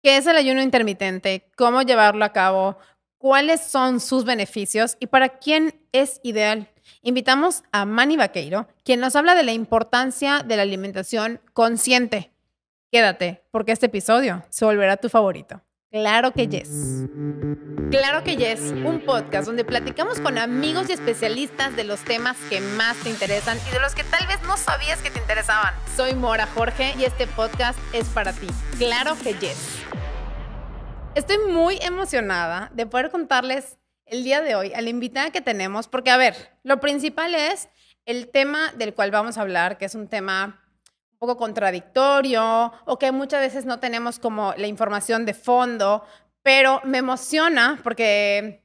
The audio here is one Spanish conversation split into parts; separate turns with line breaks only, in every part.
¿Qué es el ayuno intermitente? ¿Cómo llevarlo a cabo? ¿Cuáles son sus beneficios? ¿Y para quién es ideal? Invitamos a Manny Vaqueiro, quien nos habla de la importancia de la alimentación consciente. Quédate, porque este episodio se volverá tu favorito. Claro que yes. Claro que yes, un podcast donde platicamos con amigos y especialistas de los temas que más te interesan y de los que tal vez no sabías que te interesaban. Soy Mora Jorge y este podcast es para ti. Claro que yes. Estoy muy emocionada de poder contarles el día de hoy a la invitada que tenemos, porque a ver, lo principal es el tema del cual vamos a hablar, que es un tema un poco contradictorio o que muchas veces no tenemos como la información de fondo, pero me emociona porque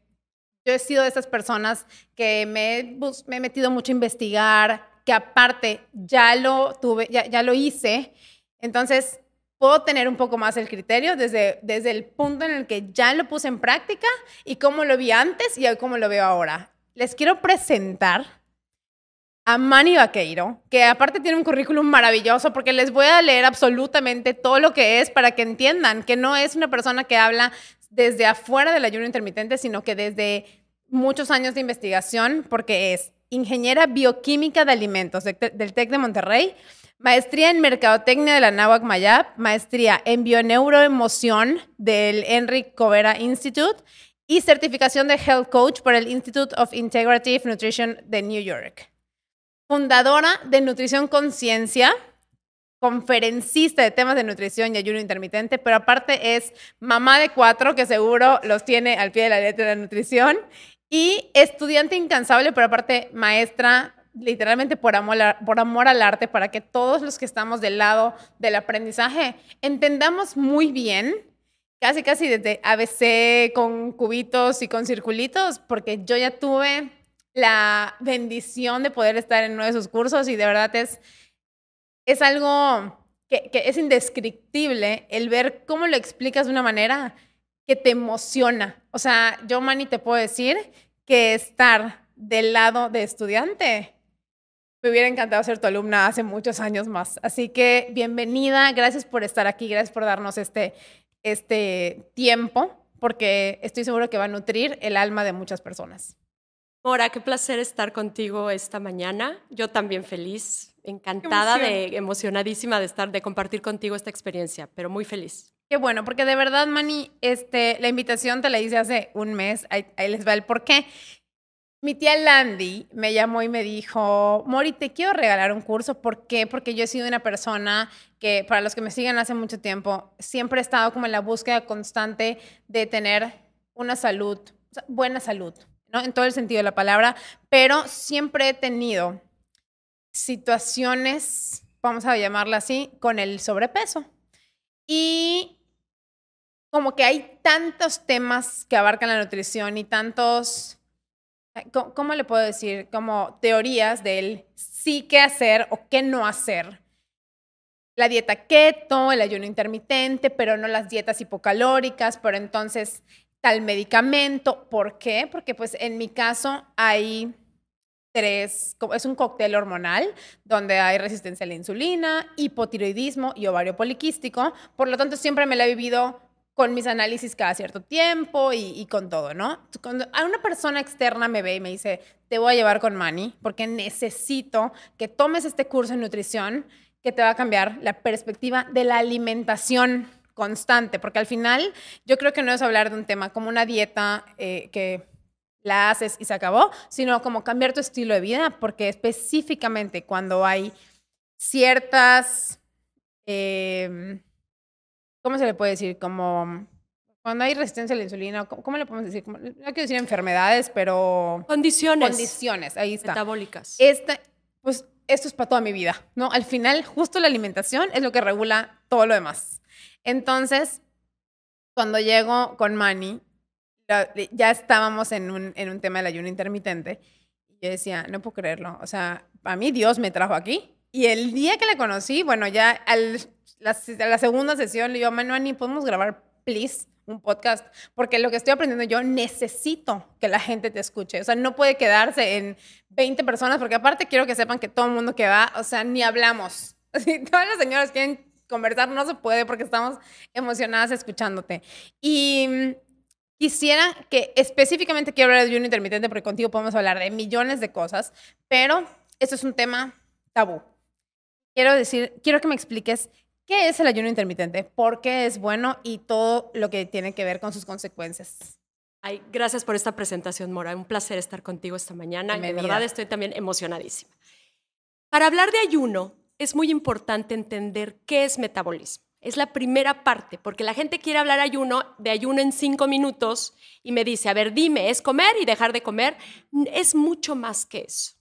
yo he sido de esas personas que me he metido mucho a investigar, que aparte ya lo tuve, ya lo hice, entonces puedo tener un poco más el criterio desde el punto en el que ya lo puse en práctica y cómo lo vi antes y cómo lo veo ahora. Les quiero presentar a Manny Vaqueiro, que aparte tiene un currículum maravilloso porque les voy a leer absolutamente todo lo que es para que entiendan que no es una persona que habla desde afuera del ayuno intermitente, sino que desde muchos años de investigación, porque es ingeniera bioquímica de alimentos del TEC de Monterrey, maestría en mercadotecnia de la Náhuac Mayab, maestría en bioneuroemoción del Enric Covera Institute y certificación de Health Coach por el Institute of Integrative Nutrition de New York. Fundadora de Nutrición Conciencia, conferencista de temas de nutrición y ayuno intermitente, pero aparte es mamá de 4, que seguro los tiene al pie de la letra de la nutrición, y estudiante incansable, pero aparte maestra literalmente por amor al arte, para que todos los que estamos del lado del aprendizaje entendamos muy bien, casi desde ABC con cubitos y con circulitos, porque yo ya tuve la bendición de poder estar en uno de sus cursos y de verdad es algo que es indescriptible el ver cómo lo explicas de una manera que te emociona. O sea, yo, Manny, te puedo decir que estar del lado de estudiante me hubiera encantado ser tu alumna hace muchos años más. Así que bienvenida, gracias por estar aquí, gracias por darnos este tiempo, porque estoy seguro que va a nutrir el alma de muchas personas.
Mora, qué placer estar contigo esta mañana. Yo también feliz, encantada, emocionadísima de compartir contigo esta experiencia, pero muy feliz.
Qué bueno, porque de verdad, Manny, la invitación te la hice hace un mes, ahí les va el porqué. Mi tía Landy me llamó y me dijo, Mori, te quiero regalar un curso. ¿Por qué? Porque yo he sido una persona que, para los que me siguen hace mucho tiempo, siempre he estado como en la búsqueda constante de tener una salud, o sea, buena salud, ¿no? En todo el sentido de la palabra, pero siempre he tenido situaciones, vamos a llamarla así, con el sobrepeso. Y como que hay tantos temas que abarcan la nutrición y tantos... ¿Cómo le puedo decir? Como teorías del sí qué hacer o qué no hacer. La dieta keto, el ayuno intermitente, pero no las dietas hipocalóricas, pero entonces tal medicamento. ¿Por qué? Porque pues en mi caso hay es un cóctel hormonal donde hay resistencia a la insulina, hipotiroidismo y ovario poliquístico. Por lo tanto, siempre me la he vivido con mis análisis cada cierto tiempo y con todo, ¿no? Cuando a una persona externa me ve y me dice, te voy a llevar con Manny porque necesito que tomes este curso en nutrición que te va a cambiar la perspectiva de la alimentación constante, porque al final yo creo que no es hablar de un tema como una dieta que la haces y se acabó, sino como cambiar tu estilo de vida, porque específicamente cuando hay ciertas... ¿cómo se le puede decir? Como cuando hay resistencia a la insulina, ¿cómo le podemos decir? No quiero decir enfermedades, pero...
Condiciones.
Ahí está.
Metabólicas.
Pues esto es para toda mi vida, ¿no? Al final, justo la alimentación es lo que regula todo lo demás. Entonces, cuando llego con Manny, ya estábamos en un tema del ayuno intermitente. Y yo decía, no puedo creerlo. O sea, a mí Dios me trajo aquí. Y el día que la conocí, bueno, ya a la segunda sesión le digo, Manny, ¿podemos grabar, please, un podcast? Porque lo que estoy aprendiendo yo necesito que la gente te escuche. O sea, no puede quedarse en 20 personas, porque aparte quiero que sepan que todo el mundo que va, o sea, ni hablamos. Así, todas las señoras quieren conversar no se puede porque estamos emocionadas escuchándote. Y quisiera que específicamente quiero hablar de ayuno intermitente porque contigo podemos hablar de millones de cosas, pero esto es un tema tabú. Quiero que me expliques qué es el ayuno intermitente, por qué es bueno y todo lo que tiene que ver con sus consecuencias.
Ay, gracias por esta presentación, Mora. Un placer estar contigo esta mañana.
Bienvenida.
De verdad estoy también emocionadísima. Para hablar de ayuno, es muy importante entender qué es metabolismo. Es la primera parte, porque la gente quiere hablar de ayuno en 5 minutos y me dice, a ver, dime, ¿es comer y dejar de comer? Es mucho más que eso.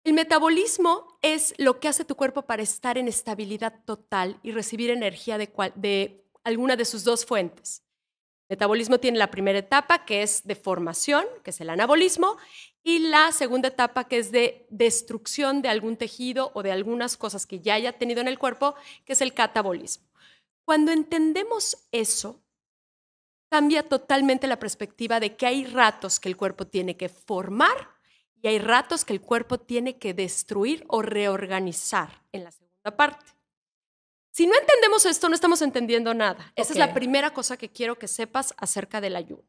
El metabolismo es lo que hace tu cuerpo para estar en estabilidad total y recibir energía de alguna de sus dos fuentes. El metabolismo tiene la primera etapa, que es de formación, que es el anabolismo, y la segunda etapa, que es de destrucción de algún tejido o de algunas cosas que ya haya tenido en el cuerpo, que es el catabolismo. Cuando entendemos eso, cambia totalmente la perspectiva de que hay ratos que el cuerpo tiene que formar y hay ratos que el cuerpo tiene que destruir o reorganizar en la segunda parte. Si no entendemos esto, no estamos entendiendo nada. Esa es la primera cosa que quiero que sepas acerca del ayuno.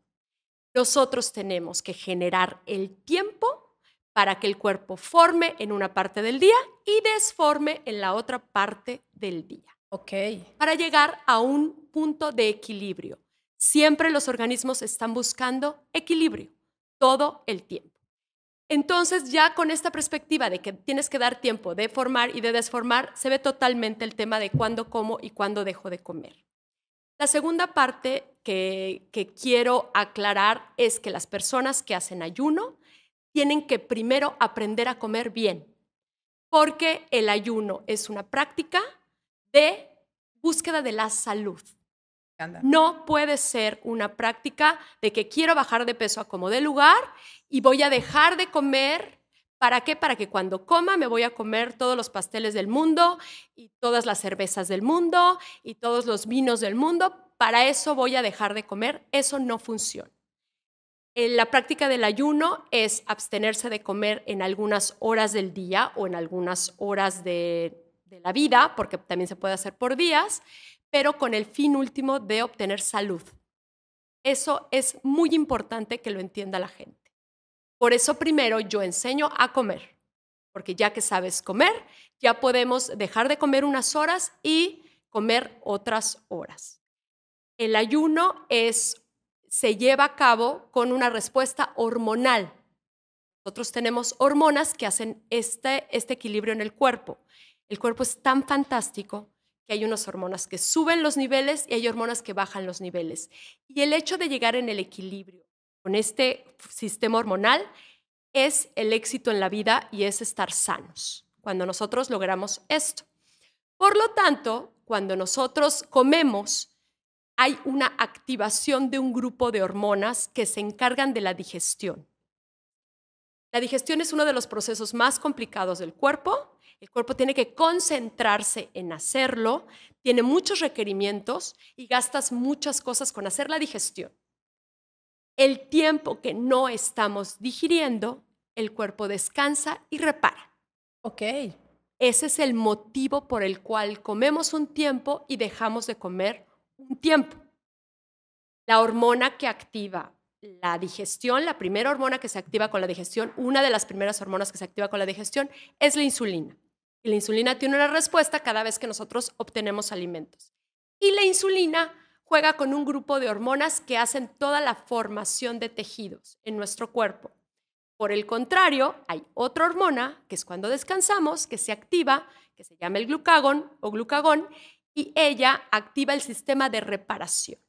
Nosotros tenemos que generar el tiempo para que el cuerpo forme en una parte del día y desforme en la otra parte del día. Para llegar a un punto de equilibrio. Siempre los organismos están buscando equilibrio todo el tiempo. Entonces, ya con esta perspectiva de que tienes que dar tiempo de formar y de desformar, se ve totalmente el tema de cuándo como y cuándo dejo de comer. La segunda parte que quiero aclarar es que las personas que hacen ayuno tienen que primero aprender a comer bien, porque el ayuno es una práctica de búsqueda de la salud. No puede ser una práctica de que quiero bajar de peso a como dé lugar y voy a dejar de comer. ¿Para qué? Para que cuando coma me voy a comer todos los pasteles del mundo y todas las cervezas del mundo y todos los vinos del mundo. Para eso voy a dejar de comer. Eso no funciona. La práctica del ayuno es abstenerse de comer en algunas horas del día o en algunas horas de la vida, porque también se puede hacer por días, pero con el fin último de obtener salud. Eso es muy importante que lo entienda la gente. Por eso primero yo enseño a comer, porque ya que sabes comer, ya podemos dejar de comer unas horas y comer otras horas. El ayuno se lleva a cabo con una respuesta hormonal. Nosotros tenemos hormonas que hacen este equilibrio en el cuerpo. El cuerpo es tan fantástico que hay unas hormonas que suben los niveles y hay hormonas que bajan los niveles. Y el hecho de llegar en el equilibrio con este sistema hormonal es el éxito en la vida y es estar sanos cuando nosotros logramos esto. Por lo tanto, cuando nosotros comemos, hay una activación de un grupo de hormonas que se encargan de la digestión. La digestión es uno de los procesos más complicados del cuerpo. El cuerpo tiene que concentrarse en hacerlo, tiene muchos requerimientos y gastas muchas cosas con hacer la digestión. El tiempo que no estamos digiriendo, el cuerpo descansa y repara. Ese es el motivo por el cual comemos un tiempo y dejamos de comer un tiempo. La hormona que activa la digestión, la primera hormona que se activa con la digestión, una de las primeras hormonas que se activa con la digestión es la insulina. Y la insulina tiene una respuesta cada vez que nosotros obtenemos alimentos. Y la insulina juega con un grupo de hormonas que hacen toda la formación de tejidos en nuestro cuerpo. Por el contrario, hay otra hormona, que es cuando descansamos, que se activa, que se llama el glucagón o glucagón, y ella activa el sistema de reparación.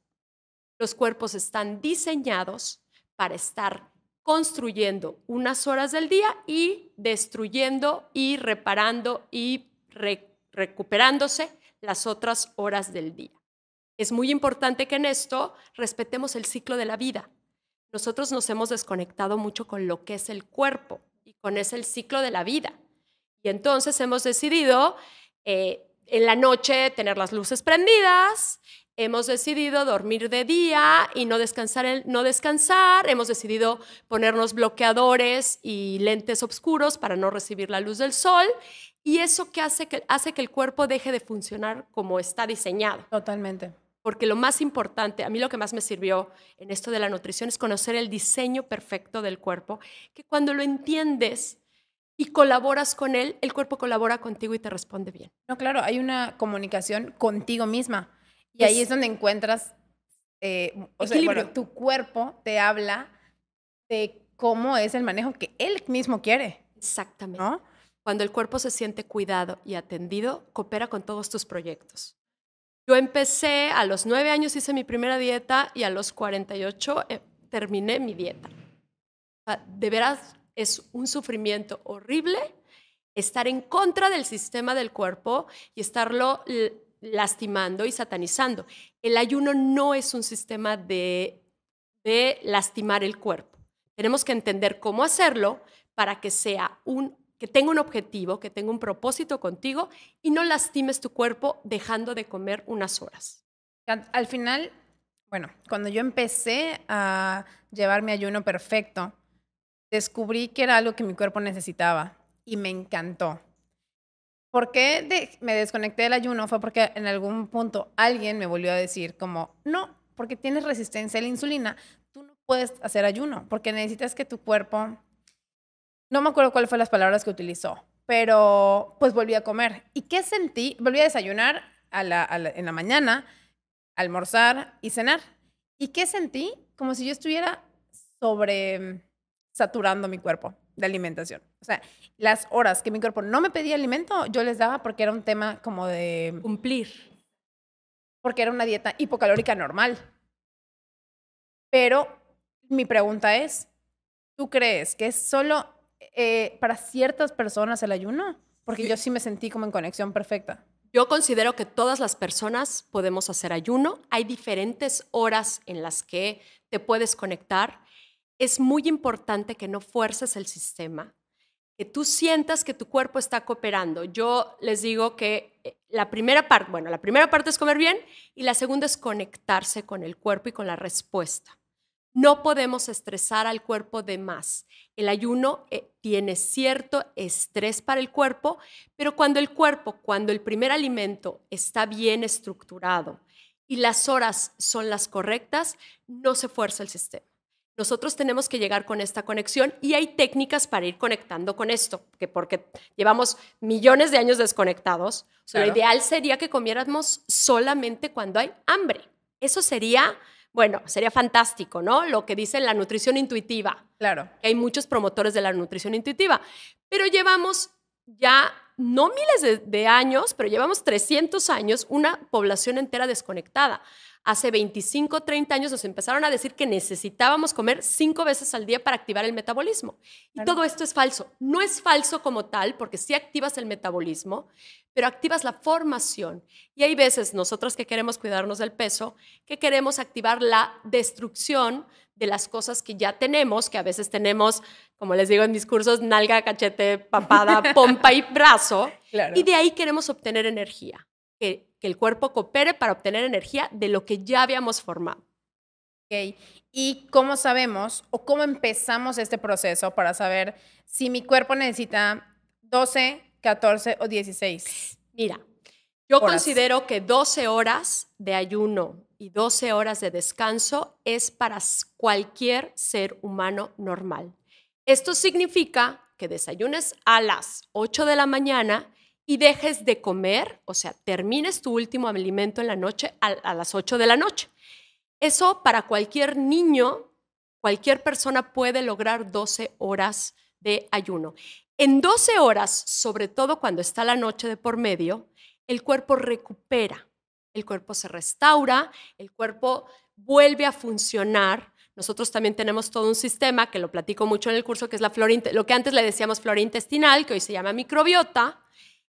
Los cuerpos están diseñados para estar construyendo unas horas del día y destruyendo y reparando y recuperándose las otras horas del día. Es muy importante que en esto respetemos el ciclo de la vida. Nosotros nos hemos desconectado mucho con lo que es el cuerpo y con el ciclo de la vida. Y entonces hemos decidido en la noche tener las luces prendidas hemos decidido dormir de día y no descansar. Hemos decidido ponernos bloqueadores y lentes oscuros para no recibir la luz del sol. Y eso que hace que el cuerpo deje de funcionar como está diseñado.
Totalmente.
Porque lo más importante, a mí lo que más me sirvió en esto de la nutrición es conocer el diseño perfecto del cuerpo, que cuando lo entiendes y colaboras con él, el cuerpo colabora contigo y te responde bien.
No, claro, hay una comunicación contigo misma. Y ahí es donde encuentras, tu cuerpo te habla de cómo es el manejo que él mismo quiere.
Exactamente.
¿No?
Cuando el cuerpo se siente cuidado y atendido, coopera con todos tus proyectos. Yo empecé, a los 9 años hice mi primera dieta y a los 48 terminé mi dieta. De veras, es un sufrimiento horrible estar en contra del sistema del cuerpo y estarlo lastimando y satanizando. El ayuno no es un sistema de lastimar el cuerpo. Tenemos que entender cómo hacerlo para que que tenga un objetivo, que tenga un propósito contigo y no lastimes tu cuerpo dejando de comer unas horas.
Al final, bueno, cuando yo empecé a llevar mi ayuno perfecto, descubrí que era algo que mi cuerpo necesitaba y me encantó. ¿Por qué me desconecté del ayuno? Fue porque en algún punto alguien me volvió a decir como, no, porque tienes resistencia a la insulina, tú no puedes hacer ayuno porque necesitas que tu cuerpo, no me acuerdo cuáles fueron las palabras que utilizó, pero pues volví a comer. ¿Y qué sentí? Volví a desayunar en la mañana, almorzar y cenar. ¿Y qué sentí? Como si yo estuviera saturando mi cuerpo de alimentación. O sea, las horas que mi cuerpo no me pedía alimento, yo les daba porque era un tema como de
cumplir.
Porque era una dieta hipocalórica normal. Pero mi pregunta es, ¿tú crees que es solo para ciertas personas el ayuno? Porque yo sí me sentí como en conexión perfecta.
Yo considero que todas las personas podemos hacer ayuno. Hay diferentes horas en las que te puedes conectar. Es muy importante que no fuerces el sistema, que tú sientas que tu cuerpo está cooperando. Yo les digo que la primera parte es comer bien y la segunda es conectarse con el cuerpo y con la respuesta. No podemos estresar al cuerpo de más. El ayuno tiene cierto estrés para el cuerpo, pero cuando el primer alimento está bien estructurado y las horas son las correctas, no se fuerza el sistema. Nosotros tenemos que llegar con esta conexión y hay técnicas para ir conectando con esto, porque llevamos millones de años desconectados. Claro. Lo ideal sería que comiéramos solamente cuando hay hambre. Eso sería fantástico, ¿no? Lo que dice la nutrición intuitiva.
Claro.
Que hay muchos promotores de la nutrición intuitiva. Pero llevamos ya, no miles de años, pero llevamos 300 años, una población entera desconectada. Hace 25, 30 años nos empezaron a decir que necesitábamos comer 5 veces al día para activar el metabolismo. Y todo esto es falso. No es falso como tal, porque sí activas el metabolismo, pero activas la formación. Y hay veces nosotros que queremos cuidarnos del peso, que queremos activar la destrucción de las cosas que ya tenemos, que a veces tenemos, como les digo en mis cursos, nalga, cachete, papada, pompa y brazo. Claro. Y de ahí queremos obtener energía. Que el cuerpo coopere para obtener energía de lo que ya habíamos formado.
Okay. ¿Y cómo sabemos o cómo empezamos este proceso para saber si mi cuerpo necesita 12, 14 o 16?
Mira, yo considero que 12 horas de ayuno y 12 horas de descanso es para cualquier ser humano normal. Esto significa que desayunes a las 8 de la mañana y dejes de comer, o sea, termines tu último alimento en la noche a las 8 de la noche. Eso para cualquier niño, cualquier persona puede lograr 12 horas de ayuno. En 12 horas, sobre todo cuando está la noche de por medio, el cuerpo recupera, el cuerpo se restaura, el cuerpo vuelve a funcionar. Nosotros también tenemos todo un sistema, que lo platico mucho en el curso, que es lo que antes le decíamos flora intestinal, que hoy se llama microbiota.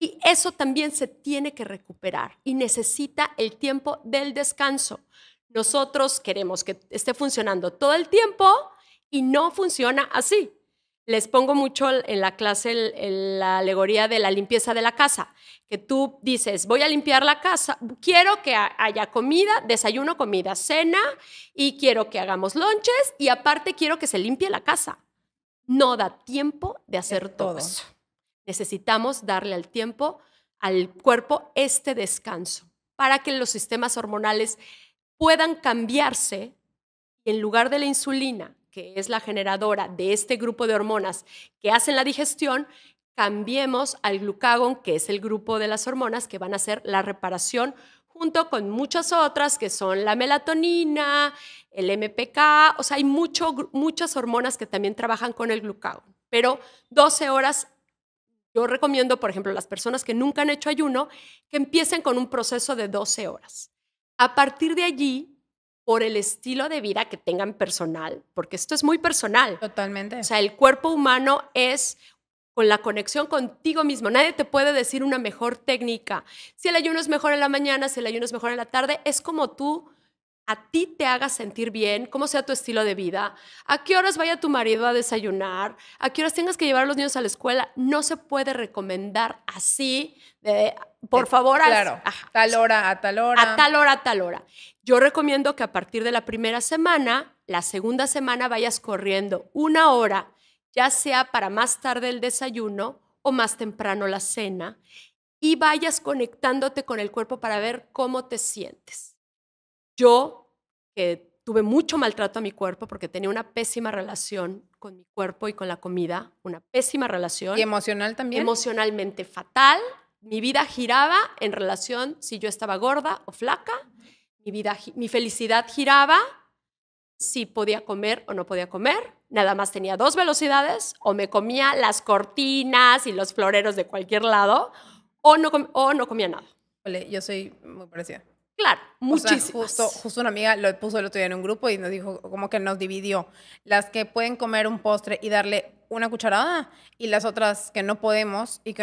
Y eso también se tiene que recuperar y necesita el tiempo del descanso. Nosotros queremos que esté funcionando todo el tiempo y no funciona así. les pongo mucho en la clase la alegoría de la limpieza de la casa, que tú dices, voy a limpiar la casa, quiero que haya comida, desayuno, comida, cena, y quiero que hagamos lonches, y aparte quiero que se limpie la casa. No da tiempo de hacer todo eso. Necesitamos darle al tiempo, al cuerpo, este descanso, para que los sistemas hormonales puedan cambiarse y en lugar de la insulina, que es la generadora de este grupo de hormonas que hacen la digestión, cambiemos al glucagón, que es el grupo de las hormonas que van a hacer la reparación, junto con muchas otras que son la melatonina, el MPK, o sea, hay muchas hormonas que también trabajan con el glucagón. Pero 12 horas, yo recomiendo, por ejemplo, a las personas que nunca han hecho ayuno, que empiecen con un proceso de 12 horas. A partir de allí, por el estilo de vida que tengan personal, porque esto es muy personal.
Totalmente.
O sea, el cuerpo humano es con la conexión contigo mismo. Nadie te puede decir una mejor técnica. Si el ayuno es mejor en la mañana, si el ayuno es mejor en la tarde, es como tú a ti te hagas sentir bien, cómo sea tu estilo de vida, a qué horas vaya tu marido a desayunar, a qué horas tengas que llevar a los niños a la escuela. No se puede recomendar así, por favor.
Claro, tal hora a tal hora.
A tal hora, a tal hora. Yo recomiendo que a partir de la primera semana, la segunda semana vayas corriendo 1 hora, ya sea para más tarde el desayuno o más temprano la cena, y vayas conectándote con el cuerpo para ver cómo te sientes. Yo, que tuve mucho maltrato a mi cuerpo porque tenía una pésima relación con mi cuerpo y con la comida, una pésima relación.
¿Y emocional también?
Emocionalmente fatal. Mi vida giraba en relación si yo estaba gorda o flaca. Mi felicidad giraba si podía comer o no podía comer. Nada más tenía 2 velocidades, o me comía las cortinas y los floreros de cualquier lado, o no comía nada.
Ole, yo soy muy parecida.
Claro, muchísimas.
O sea, justo una amiga lo puso el otro día en un grupo y nos dijo, como que nos dividió. Las que pueden comer un postre y darle una cucharada, y las otras que no podemos y que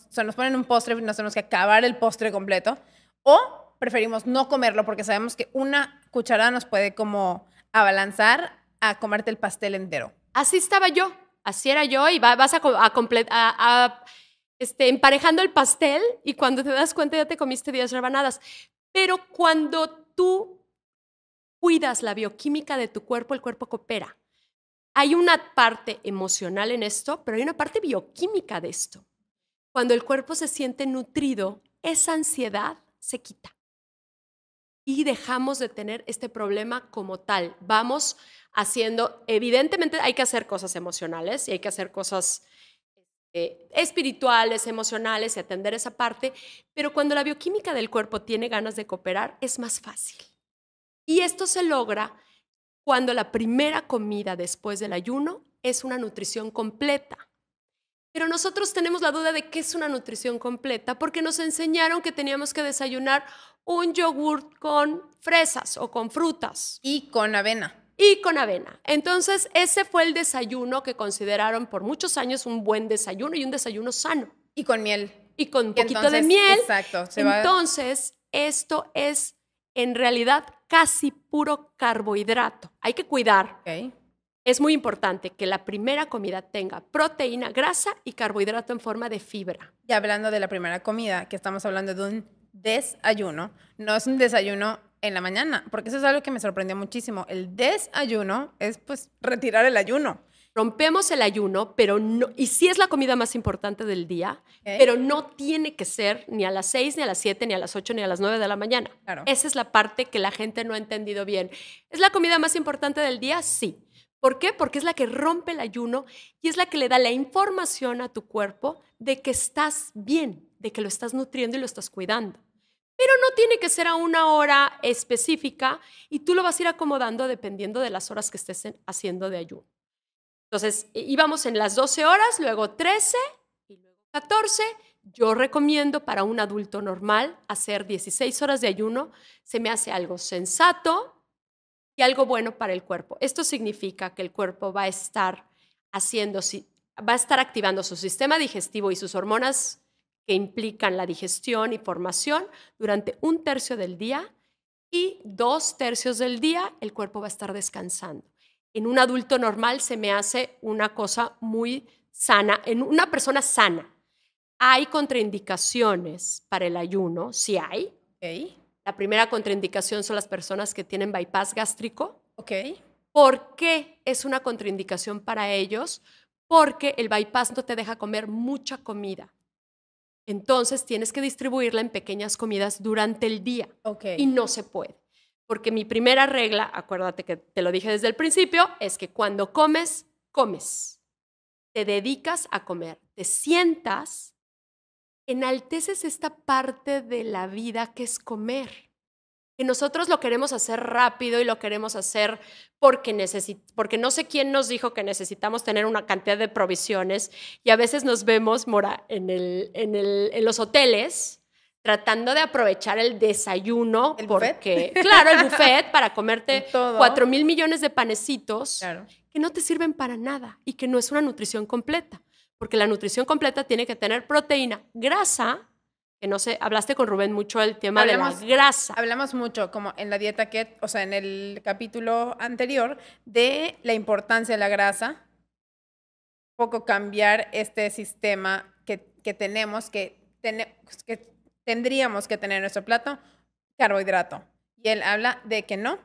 se nos ponen un postre y nos tenemos que acabar el postre completo. O preferimos no comerlo porque sabemos que una cucharada nos puede como abalanzar a comerte el pastel entero.
Así estaba yo, así era yo, y vas emparejando el pastel y cuando te das cuenta ya te comiste 10 rebanadas. Pero cuando tú cuidas la bioquímica de tu cuerpo, el cuerpo coopera. Hay una parte emocional en esto, pero hay una parte bioquímica de esto. Cuando el cuerpo se siente nutrido, esa ansiedad se quita. Y dejamos de tener este problema como tal. Vamos haciendo, evidentemente hay que hacer cosas emocionales y hay que hacer cosas espirituales, emocionales y atender esa parte, pero cuando la bioquímica del cuerpo tiene ganas de cooperar, es más fácil. Y esto se logra cuando la primera comida después del ayuno es una nutrición completa. Pero nosotros tenemos la duda de qué es una nutrición completa porque nos enseñaron que teníamos que desayunar un yogurt con fresas o con frutas.
Y con avena.
Y con avena. Entonces, ese fue el desayuno que consideraron por muchos años un buen desayuno y un desayuno sano.
Y con miel.
Y con un poquito de miel.
Exacto.
Entonces, esto es en realidad casi puro carbohidrato. Hay que cuidar.
Okay.
Es muy importante que la primera comida tenga proteína, grasa y carbohidrato en forma de fibra.
Y hablando de la primera comida, que estamos hablando de un desayuno, no es un desayuno en la mañana, porque eso es algo que me sorprendió muchísimo. El desayuno es pues retirar el ayuno.
Rompemos el ayuno, pero no, y sí es la comida más importante del día, pero no tiene que ser ni a las 6, ni a las 7, ni a las 8, ni a las 9 de la mañana.
Claro.
Esa es la parte que la gente no ha entendido bien. ¿Es la comida más importante del día? Sí. ¿Por qué? Porque es la que rompe el ayuno y es la que le da la información a tu cuerpo de que estás bien, de que lo estás nutriendo y lo estás cuidando. Pero no tiene que ser a una hora específica y tú lo vas a ir acomodando dependiendo de las horas que estés haciendo de ayuno. Entonces, íbamos en las 12 horas, luego 13 y luego 14. Yo recomiendo para un adulto normal hacer 16 horas de ayuno. Se me hace algo sensato y algo bueno para el cuerpo. Esto significa que el cuerpo va a estar activando su sistema digestivo y sus hormonas que implican la digestión y formación durante 1/3 del día y 2/3 del día el cuerpo va a estar descansando. en un adulto normal se me hace una cosa muy sana, en una persona sana. ¿Hay contraindicaciones para el ayuno? Sí hay.
Ok.
La primera contraindicación son las personas que tienen bypass gástrico.
Ok.
¿Por qué es una contraindicación para ellos? Porque el bypass no te deja comer mucha comida. Entonces tienes que distribuirla en pequeñas comidas durante el día.
Ok.
Y no se puede. Porque mi primera regla, acuérdate que te lo dije desde el principio, es que cuando comes, comes. Te dedicas a comer. Te sientas, enalteces esta parte de la vida que es comer. Que nosotros lo queremos hacer rápido y lo queremos hacer porque no sé quién nos dijo que necesitamos tener una cantidad de provisiones y a veces nos vemos, Mora, en los hoteles tratando de aprovechar el desayuno.
¿El
porque,
buffet?
claro, el buffet para comerte
Todo.
4,000 millones de panecitos
Claro.
que no te sirven para nada y que no es una nutrición completa. Porque la nutrición completa tiene que tener proteína, grasa, que no sé, hablaste con Rubén mucho del tema de la grasa.
Hablamos mucho, como en la dieta keto, o sea, en el capítulo anterior, de la importancia de la grasa, poco cambiar este sistema que tenemos, que tendríamos que tener en nuestro plato, carbohidrato. Y él habla de que no.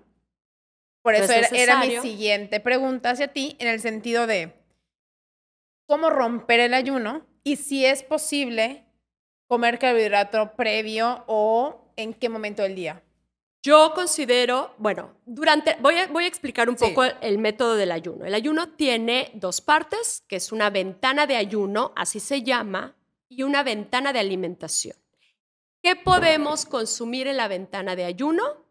Por
No
eso
es
era mi
necesario.
siguiente pregunta hacia ti, en el sentido de cómo romper el ayuno y si es posible comer carbohidrato previo o en qué momento del día.
Yo considero, bueno, voy a explicar un
Sí.
poco el método del ayuno. El ayuno tiene dos partes, que es una ventana de ayuno, así se llama, y una ventana de alimentación. ¿Qué podemos consumir en la ventana de ayuno?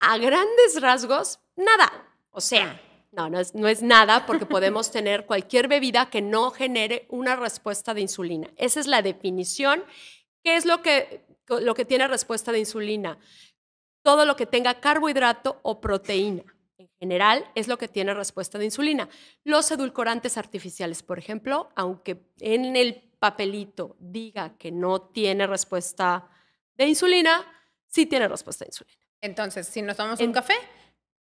A grandes rasgos, nada. O sea, no es nada porque podemos tener cualquier bebida que no genere una respuesta de insulina. Esa es la definición. ¿Qué es lo que tiene respuesta de insulina? Todo lo que tenga carbohidrato o proteína. En general, es lo que tiene respuesta de insulina. Los edulcorantes artificiales, por ejemplo, aunque en el papelito diga que no tiene respuesta de insulina, sí tiene respuesta de insulina.
Entonces, si nos tomamos un café,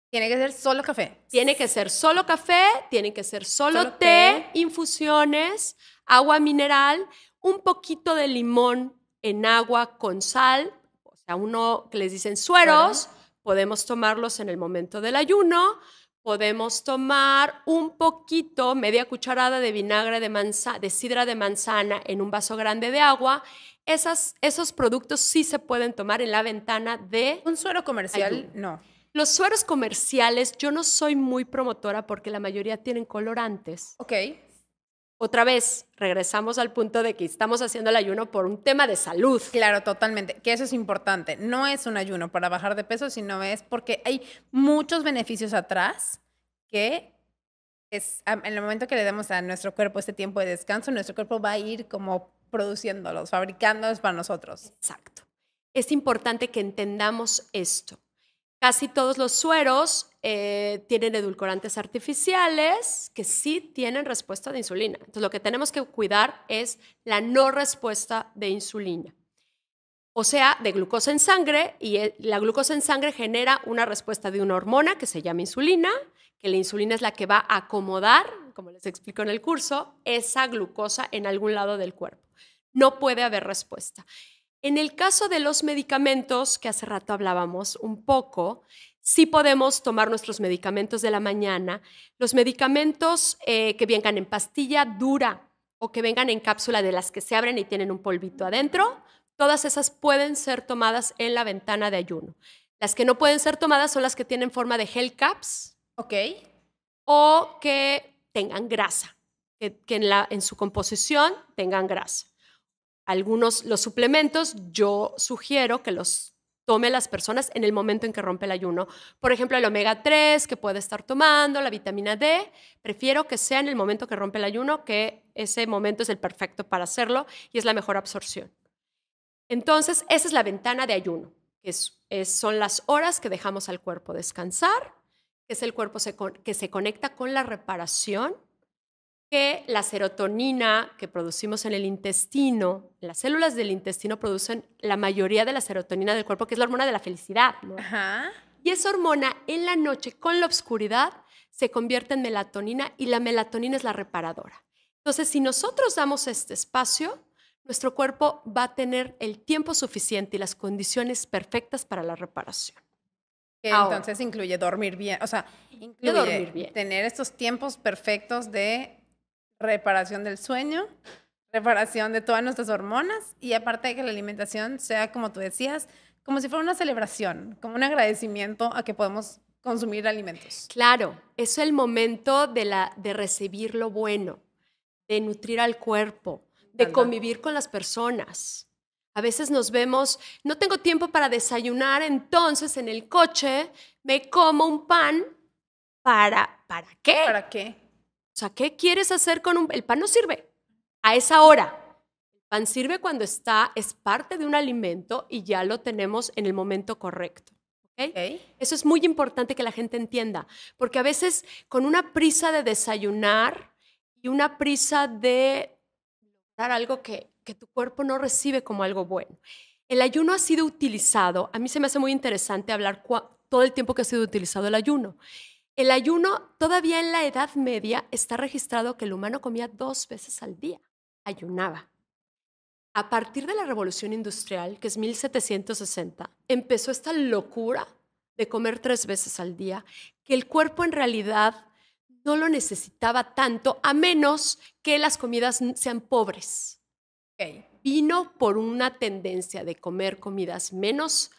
tiene que ser solo café.
Tiene que ser solo café, tiene que ser solo
Solo
té,
té.
infusiones, agua mineral, un poquito de limón en agua con sal, o sea, uno que les dicen sueros, podemos tomarlos en el momento del ayuno, podemos tomar un poquito, media cucharada de vinagre de sidra de manzana en un vaso grande de agua. Esos productos sí se pueden tomar en la ventana de
Un suero comercial,
ayuno.
no.
Los sueros comerciales, yo no soy muy promotora porque la mayoría tienen colorantes.
Ok.
Otra vez, regresamos al punto de que estamos haciendo el ayuno por un tema de salud.
Claro, totalmente. Que eso es importante. No es un ayuno para bajar de peso, sino es porque hay muchos beneficios atrás que es en el momento que le demos a nuestro cuerpo este tiempo de descanso, nuestro cuerpo va a ir como produciéndolos, fabricándolos para nosotros.
Exacto. Es importante que entendamos esto. Casi todos los sueros tienen edulcorantes artificiales que sí tienen respuesta de insulina. Entonces, lo que tenemos que cuidar es la no respuesta de insulina. O sea, de glucosa en sangre, y la glucosa en sangre genera una respuesta de una hormona que se llama insulina, que la insulina es la que va a acomodar, como les explico en el curso, esa glucosa en algún lado del cuerpo. No puede haber respuesta. En el caso de los medicamentos, que hace rato hablábamos un poco, sí podemos tomar nuestros medicamentos de la mañana. Los medicamentos que vengan en pastilla dura o que vengan en cápsula de las que se abren y tienen un polvito adentro, todas esas pueden ser tomadas en la ventana de ayuno. Las que no pueden ser tomadas son las que tienen forma de gel caps.
Ok.
O que tengan grasa, que en su composición tengan grasa. Los suplementos yo sugiero que los tome las personas en el momento en que rompe el ayuno. Por ejemplo, el omega 3 que puede estar tomando, la vitamina D, prefiero que sea en el momento que rompe el ayuno, que ese momento es el perfecto para hacerlo y es la mejor absorción. Entonces, esa es la ventana de ayuno, que son las horas que dejamos al cuerpo descansar, que es el cuerpo que se conecta con la reparación, que la serotonina que producimos en el intestino, las células del intestino producen la mayoría de la serotonina del cuerpo, que es la hormona de la felicidad, ¿no?
Ajá.
Y esa hormona en la noche con la oscuridad se convierte en melatonina y la melatonina es la reparadora. Entonces, si nosotros damos este espacio, nuestro cuerpo va a tener el tiempo suficiente y las condiciones perfectas para la reparación.
Que
Ahora,
entonces incluye dormir bien, o sea,
de
incluye
dormir bien.
tener estos tiempos perfectos de reparación del sueño, reparación de todas nuestras hormonas y aparte de que la alimentación sea, como tú decías, como si fuera una celebración, como un agradecimiento a que podemos consumir alimentos.
Claro, es el momento de recibir lo bueno, de nutrir al cuerpo, de
Anda.
convivir con las personas. A veces nos vemos, no tengo tiempo para desayunar, entonces en el coche me como un pan. ¿Para qué?
¿Para qué?
O sea, ¿qué quieres hacer con un... El pan no sirve a esa hora. El pan sirve cuando es parte de un alimento y ya lo tenemos en el momento correcto. ¿Ok? Eso es muy importante que la gente entienda, porque a veces con una prisa de desayunar y una prisa de lograr algo que tu cuerpo no recibe como algo bueno. El ayuno ha sido utilizado, a mí se me hace muy interesante hablar todo el tiempo que ha sido utilizado el ayuno. El ayuno, todavía en la Edad Media, está registrado que el humano comía 2 veces al día, ayunaba. A partir de la Revolución Industrial, que es 1760, empezó esta locura de comer 3 veces al día, que el cuerpo en realidad no lo necesitaba tanto, a menos que las comidas sean pobres. Vino por una tendencia de comer comidas menos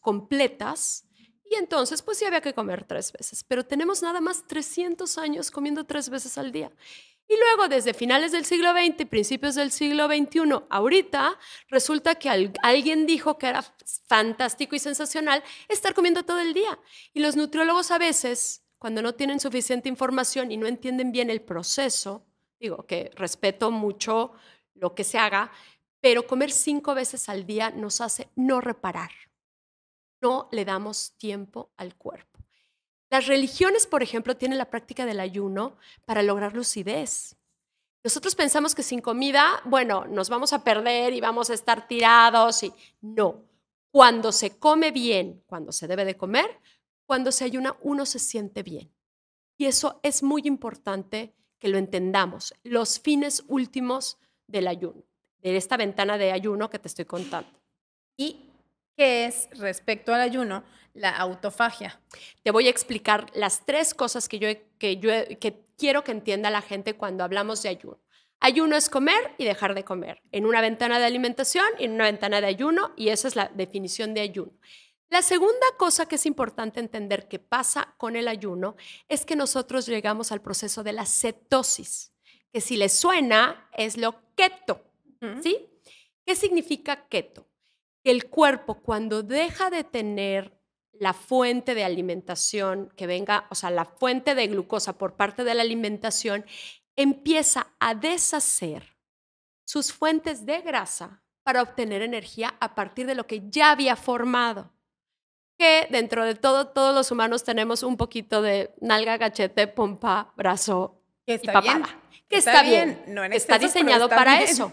completas, y entonces pues sí había que comer 3 veces, pero tenemos nada más 300 años comiendo 3 veces al día. Y luego desde finales del siglo XX y principios del siglo XXI, ahorita resulta que alguien dijo que era fantástico y sensacional estar comiendo todo el día. Y los nutriólogos a veces, cuando no tienen suficiente información y no entienden bien el proceso, digo que respeto mucho lo que se haga, pero comer 5 veces al día nos hace no reparar. No le damos tiempo al cuerpo. Las religiones, por ejemplo, tienen la práctica del ayuno para lograr lucidez. Nosotros pensamos que sin comida, bueno, nos vamos a perder y vamos a estar tirados. No. Cuando se come bien, cuando se debe de comer, cuando se ayuna, uno se siente bien. Y eso es muy importante que lo entendamos. Los fines últimos del ayuno, de esta ventana de ayuno que te estoy contando.
¿Y qué es, respecto al ayuno, la autofagia?
Te voy a explicar las 3 cosas que quiero que entienda la gente cuando hablamos de ayuno. Ayuno es comer y dejar de comer, en una ventana de alimentación y en una ventana de ayuno, y esa es la definición de ayuno. La segunda cosa que es importante entender que pasa con el ayuno es que nosotros llegamos al proceso de la cetosis, que si les suena es lo keto, ¿sí? ¿Qué significa keto? El cuerpo, cuando deja de tener la fuente de alimentación que venga, o sea, la fuente de glucosa por parte de la alimentación, empieza a deshacer sus fuentes de grasa para obtener energía a partir de lo que ya había formado. Que dentro de todos los humanos tenemos un poquito de nalga, cachete, pompa, brazo y papada. Que está bien,
no en
está
exceso,
diseñado
pero está
para
bien.
eso.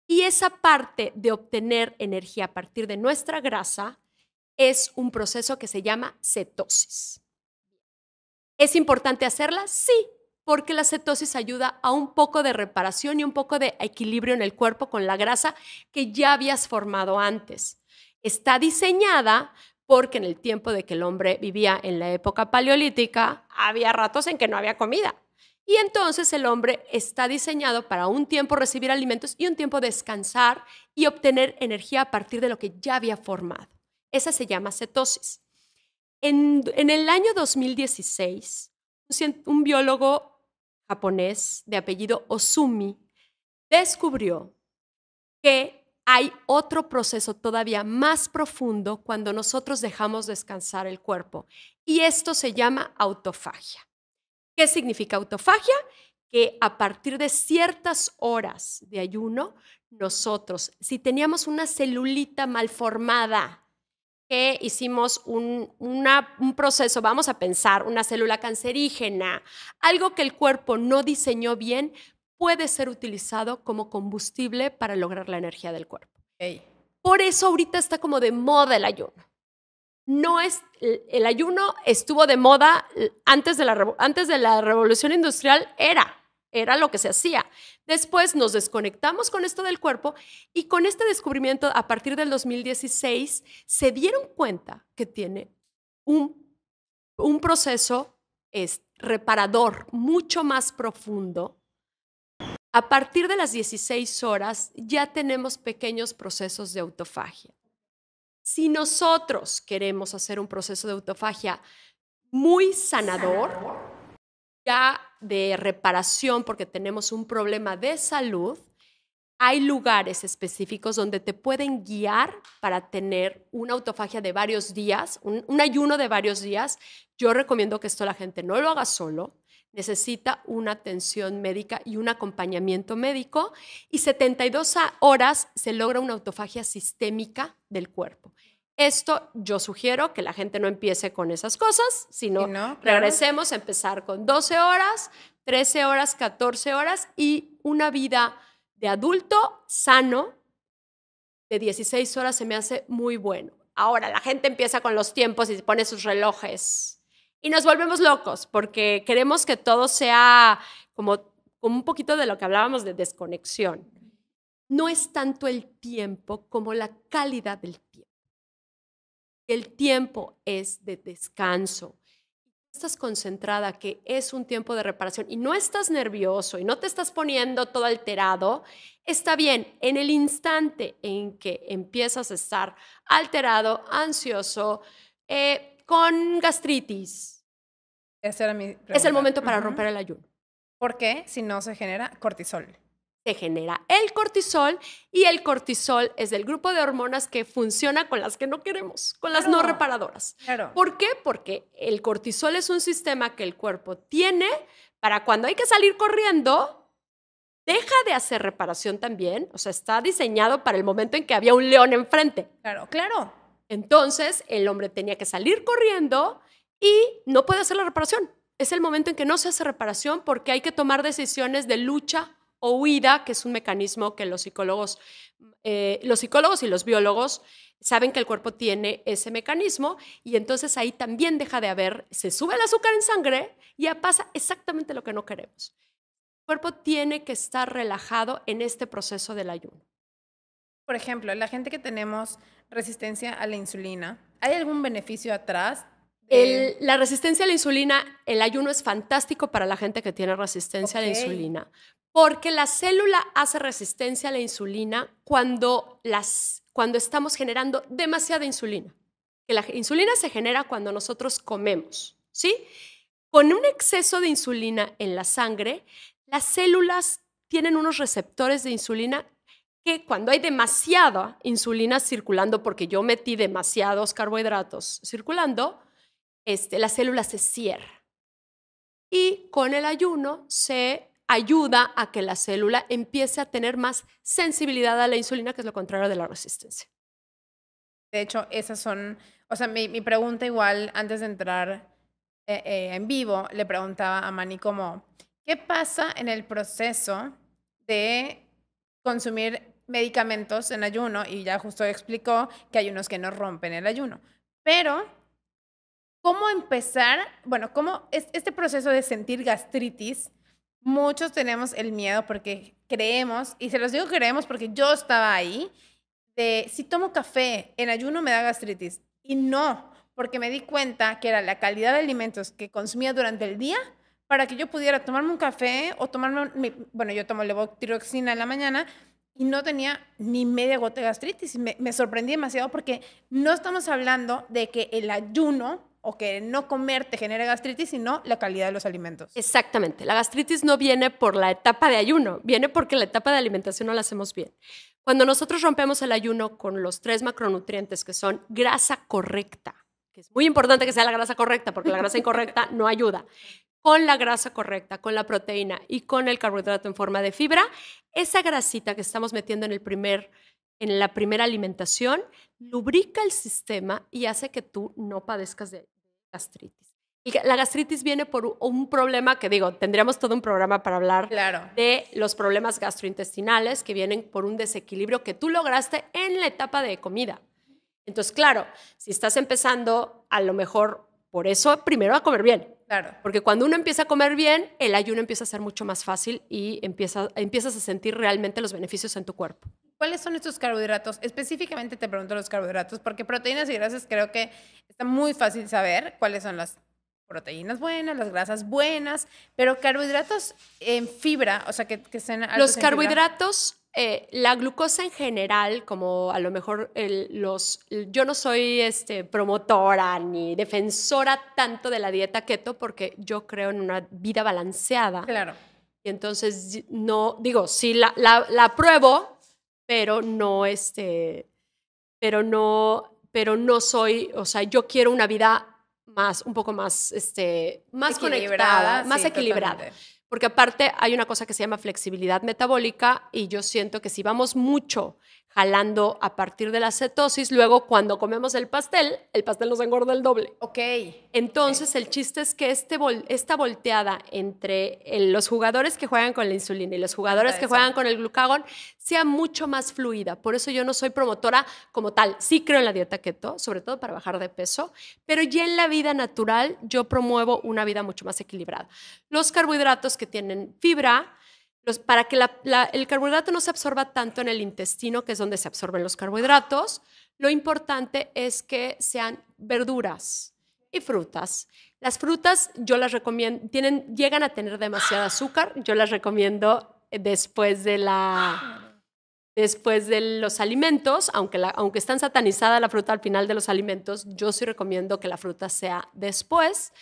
Y esa parte de obtener energía a partir de nuestra grasa es un proceso que se llama cetosis. ¿Es importante hacerla? Sí, porque la cetosis ayuda a un poco de reparación y un poco de equilibrio en el cuerpo con la grasa que ya habías formado antes. Está diseñada porque en el tiempo de que el hombre vivía en la época paleolítica, había ratos en que no había comida. Y entonces el hombre está diseñado para un tiempo recibir alimentos y un tiempo descansar y obtener energía a partir de lo que ya había formado. Esa se llama cetosis. En el año 2016, un biólogo japonés de apellido Ozumi descubrió que hay otro proceso todavía más profundo cuando nosotros dejamos descansar el cuerpo, y esto se llama autofagia. ¿Qué significa autofagia? Que a partir de ciertas horas de ayuno, nosotros, si teníamos una celulita mal formada, que hicimos un proceso, vamos a pensar, una célula cancerígena, algo que el cuerpo no diseñó bien, puede ser utilizado como combustible para lograr la energía del cuerpo. Por eso ahorita está como de moda el ayuno. no es, el ayuno estuvo de moda antes de la revolución industrial, era lo que se hacía. Después nos desconectamos con esto del cuerpo y con este descubrimiento a partir del 2016 se dieron cuenta que tiene un proceso reparador mucho más profundo. A partir de las 16 horas ya tenemos pequeños procesos de autofagia. Si nosotros queremos hacer un proceso de autofagia muy sanador, ya de reparación porque tenemos un problema de salud, hay lugares específicos donde te pueden guiar para tener una autofagia de varios días, un ayuno de varios días. Yo recomiendo que esto la gente no lo haga solo, necesita una atención médica y un acompañamiento médico, y 72 horas se logra una autofagia sistémica del cuerpo. Esto yo sugiero que la gente no empiece con esas cosas, sino regresemos a empezar con 12 horas, 13 horas, 14 horas y una vida de adulto sano de 16 horas se me hace muy bueno. Ahora, la gente empieza con los tiempos y pone sus relojes y nos volvemos locos porque queremos que todo sea como un poquito de lo que hablábamos de desconexión. No es tanto el tiempo como la calidad del tiempo. El tiempo es de descanso. Estás concentrada, que es un tiempo de reparación y no estás nervioso y no te estás poniendo todo alterado, está bien. En el instante en que empiezas a estar alterado, ansioso, con gastritis,
esa era mi pregunta.
Es el momento para romper el ayuno.
¿Por qué? Si no se genera cortisol.
Se genera el cortisol y el cortisol es del grupo de hormonas que funciona con las que no queremos, con las no reparadoras.
Claro.
¿Por qué? Porque el cortisol es un sistema que el cuerpo tiene para cuando hay que salir corriendo, deja de hacer reparación también, o sea, está diseñado para el momento en que había un león enfrente.
Claro, claro.
Entonces, el hombre tenía que salir corriendo y no puede hacer la reparación. Es el momento en que no se hace reparación porque hay que tomar decisiones de lucha o huida, que es un mecanismo que los psicólogos y los biólogos saben que el cuerpo tiene ese mecanismo y entonces ahí también deja de haber, se sube el azúcar en sangre y ya pasa exactamente lo que no queremos. El cuerpo tiene que estar relajado en este proceso del ayuno.
Por ejemplo, la gente que tenemos resistencia a la insulina, ¿hay algún beneficio atrás?
La resistencia a la insulina, el ayuno es fantástico para la gente que tiene resistencia a la insulina. Porque la célula hace resistencia a la insulina cuando estamos generando demasiada insulina. Que la insulina se genera cuando nosotros comemos, ¿sí? Con un exceso de insulina en la sangre, las células tienen unos receptores de insulina que cuando hay demasiada insulina circulando, porque yo metí demasiados carbohidratos circulando, la célula se cierra. Y con el ayuno se ayuda a que la célula empiece a tener más sensibilidad a la insulina, que es lo contrario de la resistencia.
De hecho, esas son, o sea, mi pregunta igual, antes de entrar en vivo, le preguntaba a Manny como, ¿qué pasa en el proceso de consumir medicamentos en ayuno? Y ya justo explicó que hay unos que no rompen el ayuno. Pero, ¿cómo empezar? Bueno, ¿cómo es este proceso de sentir gastritis? Muchos tenemos el miedo porque creemos, y se los digo creemos porque yo estaba ahí, de si tomo café en ayuno me da gastritis. Y no, porque me di cuenta que era la calidad de alimentos que consumía durante el día para que yo pudiera tomarme un café o tomarme, bueno, yo tomo levotiroxina en la mañana y no tenía ni media gota de gastritis. Y me sorprendí demasiado porque no estamos hablando de que el ayuno o que no comer te genere gastritis, sino la calidad de los alimentos.
Exactamente. La gastritis no viene por la etapa de ayuno, viene porque la etapa de alimentación no la hacemos bien. Cuando nosotros rompemos el ayuno con los 3 macronutrientes que son grasa correcta, que es muy importante que sea la grasa correcta porque la grasa incorrecta no ayuda, con la grasa correcta, con la proteína y con el carbohidrato en forma de fibra, esa grasita que estamos metiendo en la primera alimentación lubrica el sistema y hace que tú no padezcas de gastritis. Y la gastritis viene por un problema que, tendríamos todo un programa para hablar de los problemas gastrointestinales que vienen por un desequilibrio que tú lograste en la etapa de comida. Entonces, claro, si estás empezando, a lo mejor por eso primero a comer bien.
Claro.
Porque cuando uno empieza a comer bien, el ayuno empieza a ser mucho más fácil y empiezas a sentir realmente los beneficios en tu cuerpo.
¿Cuáles son estos carbohidratos? Específicamente te pregunto los carbohidratos, porque proteínas y grasas creo que está muy fácil saber cuáles son las proteínas buenas, las grasas buenas, pero carbohidratos en fibra, o sea, que sean altos
Los
en fibra.
carbohidratos, la glucosa en general, como a lo mejor yo no soy promotora ni defensora tanto de la dieta keto porque yo creo en una vida balanceada.
Claro.
Y entonces, no, digo, sí la pruebo, pero no, pero no soy, o sea, yo quiero una vida un poco más, más conectada, más
sí,
equilibrada.
totalmente.
Porque aparte hay una cosa que se llama flexibilidad metabólica y yo siento que si vamos mucho jalando a partir de la cetosis, luego cuando comemos el pastel nos engorda el doble.
Ok.
Entonces, el chiste es que esta volteada entre los jugadores que juegan con la insulina y los jugadores que juegan con el glucagón sea mucho más fluida. Por eso yo no soy promotora como tal. Sí creo en la dieta keto, sobre todo para bajar de peso, pero ya en la vida natural yo promuevo una vida mucho más equilibrada. Los carbohidratos que tienen fibra, para que el carbohidrato no se absorba tanto en el intestino, que es donde se absorben los carbohidratos, lo importante es que sean verduras y frutas. Las frutas yo las recomiendo, llegan a tener demasiado azúcar, yo las recomiendo después de los alimentos, aunque están satanizada la fruta al final de los alimentos, yo sí recomiendo que la fruta sea después.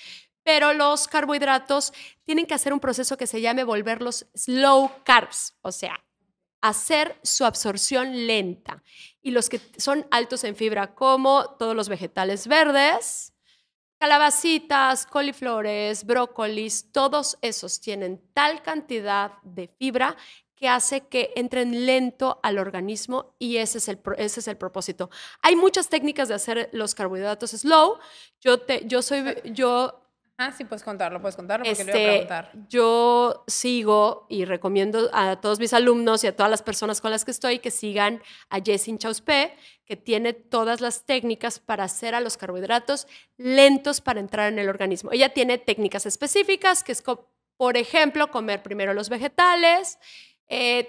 Pero los carbohidratos tienen que hacer un proceso que se llame volverlos slow carbs, o sea, hacer su absorción lenta. Y los que son altos en fibra, como todos los vegetales verdes, calabacitas, coliflores, brócolis, todos esos tienen tal cantidad de fibra que hace que entren lento al organismo y ese es el propósito. Hay muchas técnicas de hacer los carbohidratos slow.
Sí, puedes contarlo porque le iba a preguntar.
Yo sigo y recomiendo a todos mis alumnos y a todas las personas con las que estoy que sigan a Jessie Chauspé, que tiene todas las técnicas para hacer a los carbohidratos lentos para entrar en el organismo. Ella tiene técnicas específicas, que es, por ejemplo, comer primero los vegetales,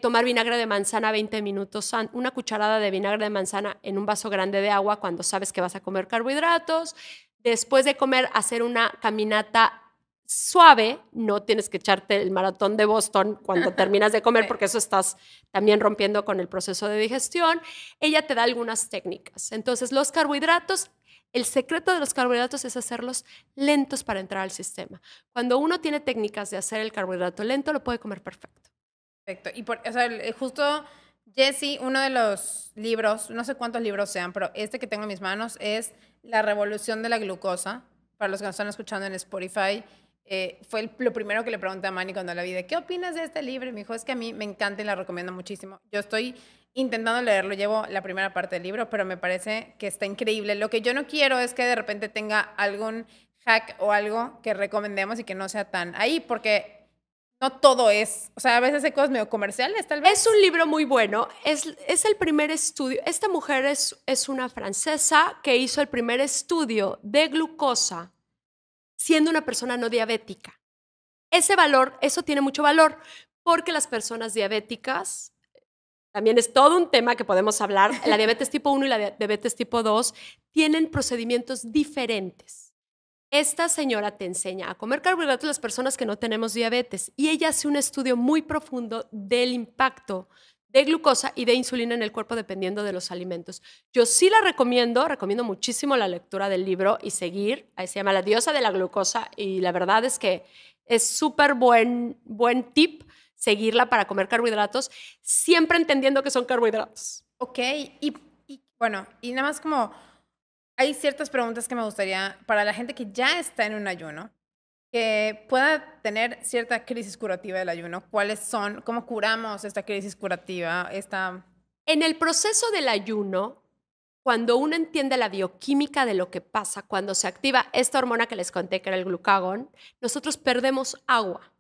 tomar vinagre de manzana 20 minutos, una cucharada de vinagre de manzana en un vaso grande de agua cuando sabes que vas a comer carbohidratos. Después de comer, hacer una caminata suave, no tienes que echarte el maratón de Boston cuando terminas de comer, porque eso estás también rompiendo con el proceso de digestión. Ella te da algunas técnicas. Entonces, los carbohidratos, el secreto de los carbohidratos es hacerlos lentos para entrar al sistema. Cuando uno tiene técnicas de hacer el carbohidrato lento, lo puede comer perfecto.
Perfecto. Y justo Jessie, uno de los libros, no sé cuántos libros sean, pero este que tengo en mis manos es La revolución de la glucosa. Para los que nos están escuchando en Spotify, fue lo primero que le pregunté a Manny cuando la vi de ¿qué opinas de este libro? Y me dijo, es que a mí me encanta y la recomiendo muchísimo. Yo estoy intentando leerlo, llevo la primera parte del libro, pero me parece que está increíble. Lo que yo no quiero es que de repente tenga algún hack o algo que recomendemos y que no sea tan ahí, porque no todo es, o sea, a veces hay cosas medio comerciales, tal vez.
Es un libro muy bueno, es el primer estudio. Esta mujer es una francesa que hizo el primer estudio de glucosa siendo una persona no diabética. Eso tiene mucho valor, porque las personas diabéticas, también es todo un tema que podemos hablar, la diabetes tipo 1 y la diabetes tipo 2 tienen procedimientos diferentes. Esta señora te enseña a comer carbohidratos a las personas que no tenemos diabetes y ella hace un estudio muy profundo del impacto de glucosa y de insulina en el cuerpo dependiendo de los alimentos. Yo sí la recomiendo muchísimo la lectura del libro y seguir, ahí se llama La diosa de la glucosa y la verdad es que es súper buen tip seguirla para comer carbohidratos, siempre entendiendo que son carbohidratos.
Ok, y bueno, y nada más como hay ciertas preguntas que me gustaría, para la gente que ya está en un ayuno, que pueda tener cierta crisis curativa del ayuno. ¿Cuáles son? ¿Cómo curamos esta crisis curativa?
En el proceso del ayuno, cuando uno entiende la bioquímica de lo que pasa, cuando se activa esta hormona que les conté, que era el glucagón, nosotros perdemos agua.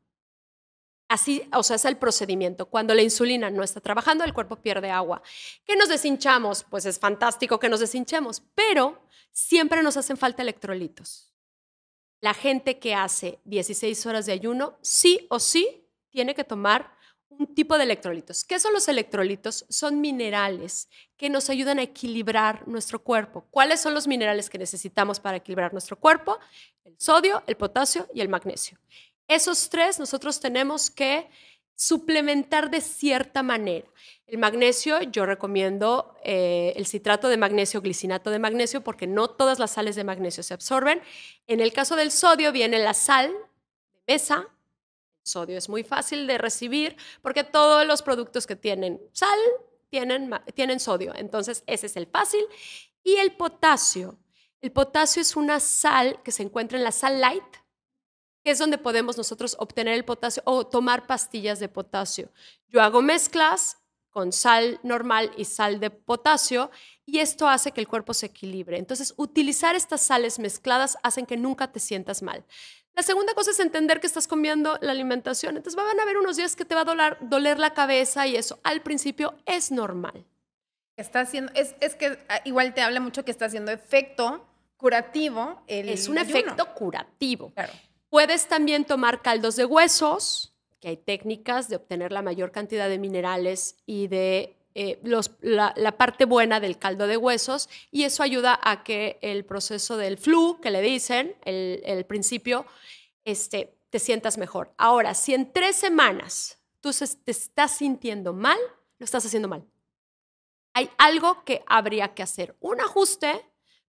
Así, o sea, es el procedimiento. Cuando la insulina no está trabajando, el cuerpo pierde agua. ¿Que nos deshinchamos? Pues es fantástico que nos deshinchemos, pero siempre nos hacen falta electrolitos. La gente que hace 16 horas de ayuno, sí o sí, tiene que tomar un tipo de electrolitos. ¿Qué son los electrolitos? Son minerales que nos ayudan a equilibrar nuestro cuerpo. ¿Cuáles son los minerales que necesitamos para equilibrar nuestro cuerpo? El sodio, el potasio y el magnesio. Esos tres nosotros tenemos que suplementar de cierta manera. El magnesio, yo recomiendo el citrato de magnesio, glicinato de magnesio, porque no todas las sales de magnesio se absorben. En el caso del sodio viene la sal de mesa. El sodio es muy fácil de recibir porque todos los productos que tienen sal tienen sodio. Entonces, ese es el fácil. Y el potasio. El potasio es una sal que se encuentra en la sal light, que es donde podemos nosotros obtener el potasio o tomar pastillas de potasio. Yo hago mezclas con sal normal y sal de potasio y esto hace que el cuerpo se equilibre. Entonces, utilizar estas sales mezcladas hacen que nunca te sientas mal. La segunda cosa es entender que estás cambiando la alimentación. Entonces, van a haber unos días que te va a doler la cabeza y eso al principio es normal.
Está haciendo, es que igual te habla mucho que está haciendo efecto curativo el
Es un
ayuno.
efecto curativo.
Claro.
Puedes también tomar caldos de huesos, que hay técnicas de obtener la mayor cantidad de minerales y de la parte buena del caldo de huesos, y eso ayuda a que el proceso del flu, que le dicen, el principio, te sientas mejor. Ahora, si en 3 semanas tú te estás sintiendo mal, lo estás haciendo mal. Hay algo que habría que hacer, un ajuste,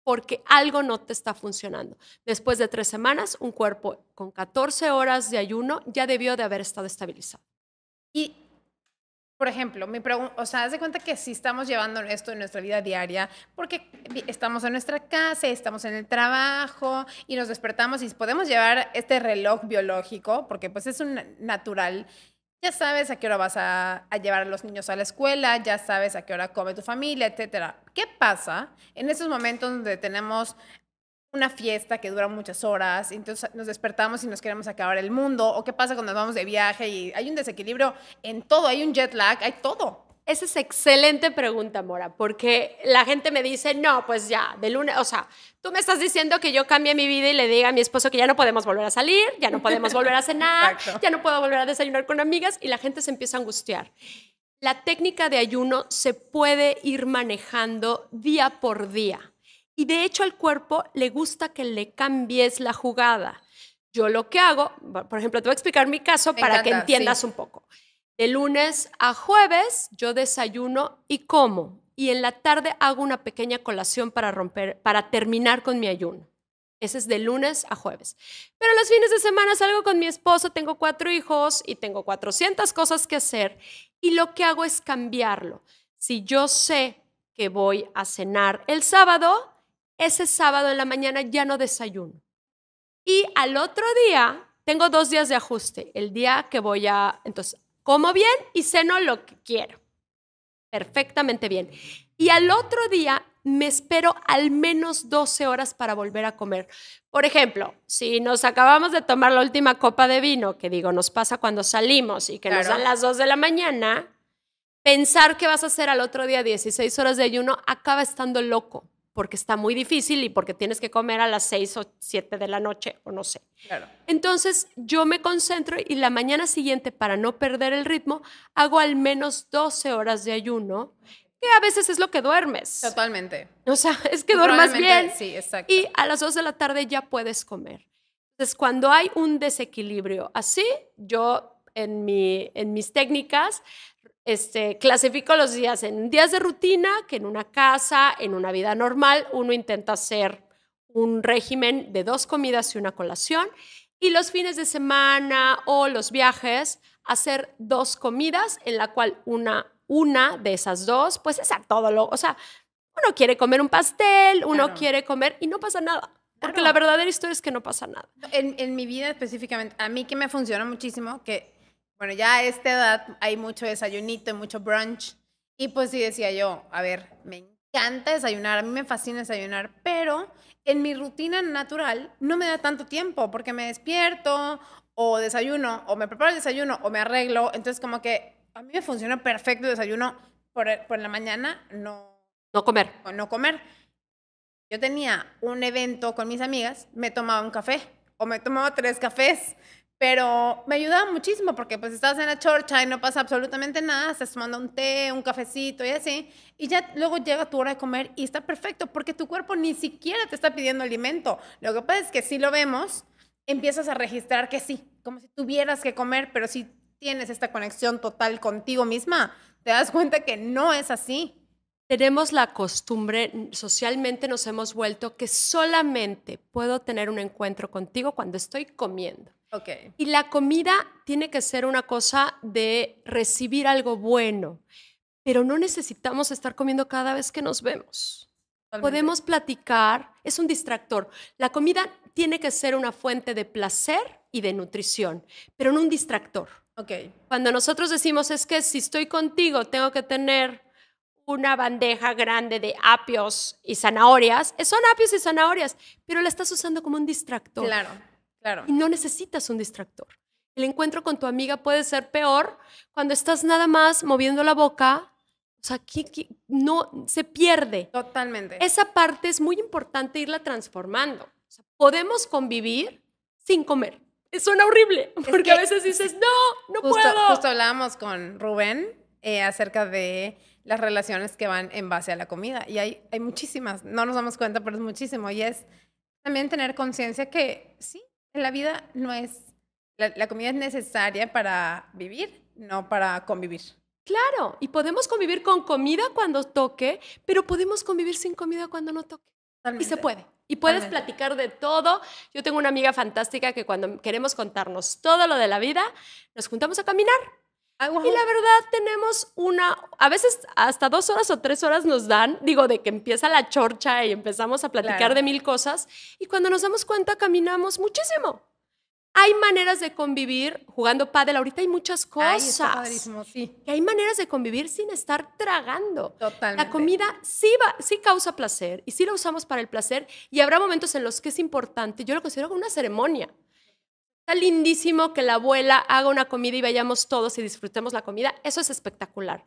porque algo no te está funcionando. Después de 3 semanas, un cuerpo con 14 horas de ayuno ya debió de haber estado estabilizado.
Y, por ejemplo, mi pregunta, o sea, haz de cuenta que si estamos llevando esto en nuestra vida diaria, porque estamos en nuestra casa, estamos en el trabajo y nos despertamos y podemos llevar este reloj biológico, porque pues es un natural. Ya sabes a qué hora vas a llevar a los niños a la escuela, ya sabes a qué hora come tu familia, etcétera. ¿Qué pasa en esos momentos donde tenemos una fiesta que dura muchas horas y entonces nos despertamos y nos queremos acabar el mundo? ¿O qué pasa cuando vamos de viaje y hay un desequilibrio en todo? Hay un jet lag, hay todo.
Esa es excelente pregunta, Mora, porque la gente me dice, no, pues ya, de lunes, o sea, tú me estás diciendo que yo cambie mi vida y le diga a mi esposo que ya no podemos volver a salir, ya no podemos volver a cenar,
Exacto.
ya no puedo volver a desayunar con amigas, y la gente se empieza a angustiar. La técnica de ayuno se puede ir manejando día por día, y de hecho al cuerpo le gusta que le cambies la jugada. Yo lo que hago, por ejemplo, te voy a explicar mi caso para que entiendas un poco. De lunes a jueves yo desayuno y como, y en la tarde hago una pequeña colación para terminar con mi ayuno. Ese es de lunes a jueves. Pero los fines de semana salgo con mi esposo, tengo 4 hijos y tengo 400 cosas que hacer, y lo que hago es cambiarlo. Si yo sé que voy a cenar el sábado, ese sábado en la mañana ya no desayuno. Y al otro día tengo 2 días de ajuste. El día que voy a... Entonces, como bien y ceno lo que quiero. Perfectamente bien. Y al otro día me espero al menos 12 horas para volver a comer. Por ejemplo, si nos acabamos de tomar la última copa de vino, que digo, nos pasa cuando salimos y que nos dan las 2 de la mañana, pensar que vas a hacer al otro día 16 horas de ayuno acaba estando loco, porque está muy difícil y porque tienes que comer a las 6 o 7 de la noche o no sé.
Claro.
Entonces yo me concentro y la mañana siguiente, para no perder el ritmo, hago al menos 12 horas de ayuno, que a veces es lo que duermes.
Totalmente.
O sea, es que duermas bien.
Sí, exacto.
Y a las 2 de la tarde ya puedes comer. Entonces, cuando hay un desequilibrio así, yo en mis técnicas clasifico los días en días de rutina, que en una casa, en una vida normal, uno intenta hacer un régimen de 2 comidas y una colación, y los fines de semana o los viajes, hacer 2 comidas, en la cual una de esas 2, pues es a todo lo... O sea, uno quiere comer un pastel, uno quiere comer, y no pasa nada. Porque la verdadera historia es que no pasa nada.
En mi vida específicamente, a mí que me funciona muchísimo, que bueno, ya a esta edad hay mucho desayunito y mucho brunch. Y pues sí decía yo, a ver, me encanta desayunar, a mí me fascina desayunar, pero en mi rutina natural no me da tanto tiempo porque me despierto o desayuno, o me preparo el desayuno, o me arreglo. Entonces, como que a mí me funciona perfecto el desayuno por la mañana,
No comer.
o no comer. Yo tenía un evento con mis amigas, me tomaba un café, o me tomaba 3 cafés, pero me ayudaba muchísimo porque pues estás en la chorcha y no pasa absolutamente nada, estás tomando un té, un cafecito y así, y ya luego llega tu hora de comer y está perfecto porque tu cuerpo ni siquiera te está pidiendo alimento. Lo que pasa es que si lo vemos, empiezas a registrar que sí, como si tuvieras que comer, pero si tienes esta conexión total contigo misma, te das cuenta que no es así.
Tenemos la costumbre, socialmente nos hemos vuelto que solamente puedo tener un encuentro contigo cuando estoy comiendo.
Ok.
Y la comida tiene que ser una cosa de recibir algo bueno, pero no necesitamos estar comiendo cada vez que nos vemos.
Totalmente.
Podemos platicar, es un distractor. La comida tiene que ser una fuente de placer y de nutrición, pero no un distractor.
Ok.
Cuando nosotros decimos es que si estoy contigo tengo que tener una bandeja grande de apios y zanahorias, son apios y zanahorias, pero la estás usando como un distractor.
Claro, claro.
Y no necesitas un distractor. El encuentro con tu amiga puede ser peor cuando estás nada más moviendo la boca. O sea, no se pierde.
Totalmente.
Esa parte es muy importante irla transformando. O sea, podemos convivir sin comer. Suena horrible, porque a veces dices, no puedo.
Justo hablábamos con Rubén acerca de las relaciones que van en base a la comida. Y hay muchísimas, no nos damos cuenta, pero es muchísimo. Y es también tener conciencia que sí, en la vida no es, la comida es necesaria para vivir, no para convivir.
Claro, y podemos convivir con comida cuando toque, pero podemos convivir sin comida cuando no toque.
Totalmente.
Y se puede. Y puedes
Totalmente.
platicar de todo. Yo tengo una amiga fantástica que cuando queremos contarnos todo lo de la vida, nos juntamos a caminar.
Ay, wow.
Y la verdad tenemos a veces hasta 2 horas o 3 horas nos dan, digo, de que empieza la chorcha y empezamos a platicar
Claro.
de 1000 cosas. Y cuando nos damos cuenta, caminamos muchísimo. Hay maneras de convivir jugando pádel. Ahorita hay muchas cosas.
Ay, está padrísimo, sí.
Que hay maneras de convivir sin estar tragando.
Totalmente.
La comida sí causa placer y sí la usamos para el placer y habrá momentos en los que es importante. Yo lo considero como una ceremonia. Está lindísimo que la abuela haga una comida y vayamos todos y disfrutemos la comida. Eso es espectacular.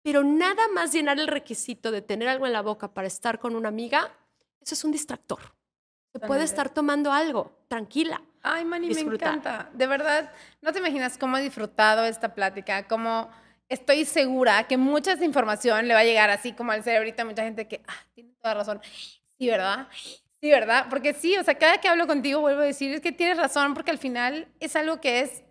Pero nada más llenar el requisito de tener algo en la boca para estar con una amiga, eso es un distractor. Se puede estar tomando algo, tranquila.
Ay, Manny,
Disfruta.
me encanta. De verdad, no te imaginas cómo he disfrutado esta plática, cómo estoy segura que mucha información le va a llegar así como al cerebrito a mucha gente que, tiene toda razón. Sí, ¿verdad? Sí, ¿verdad? Porque sí, o sea, cada que hablo contigo vuelvo a decir, es que tienes razón, porque al final es algo que es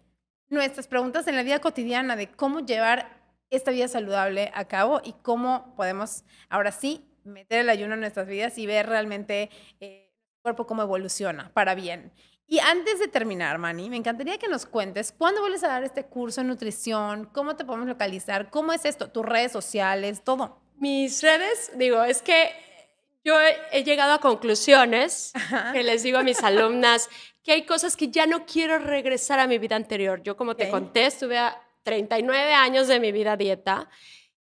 nuestras preguntas en la vida cotidiana de cómo llevar esta vida saludable a cabo y cómo podemos, ahora sí, meter el ayuno en nuestras vidas y ver realmente el cuerpo cómo evoluciona para bien. Y antes de terminar, Manny, me encantaría que nos cuentes cuándo vuelves a dar este curso de nutrición, cómo te podemos localizar, cómo es esto, tus redes sociales, todo.
Mis redes, digo, es que yo he llegado a conclusiones que les digo a mis alumnas que hay cosas que ya no quiero regresar a mi vida anterior. Yo, como te conté, estuve a 39 años de mi vida a dieta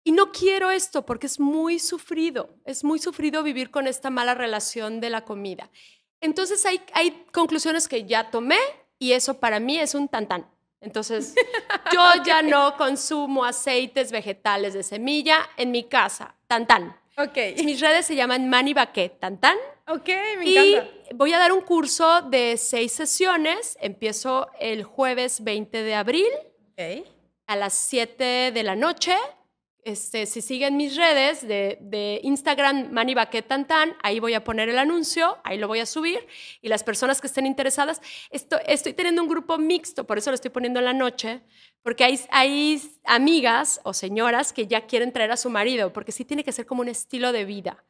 y no quiero esto porque es muy sufrido vivir con esta mala relación de la comida. Entonces hay conclusiones que ya tomé y eso para mí es un tantán. Entonces yo ya no consumo aceites vegetales de semilla en mi casa, tantán.
Ok.
Mis redes se llaman Manny Baquet, tantán.
Ok, me encanta.
Y voy a dar un curso de 6 sesiones. Empiezo el jueves 20 de abril a las 7 de la noche. Si siguen mis redes de Instagram, Manny Baquet Tantán, ahí voy a poner el anuncio, ahí lo voy a subir. Y las personas que estén interesadas, estoy teniendo un grupo mixto, por eso lo estoy poniendo en la noche, porque hay amigas o señoras que ya quieren traer a su marido, porque sí tiene que ser como un estilo de vida.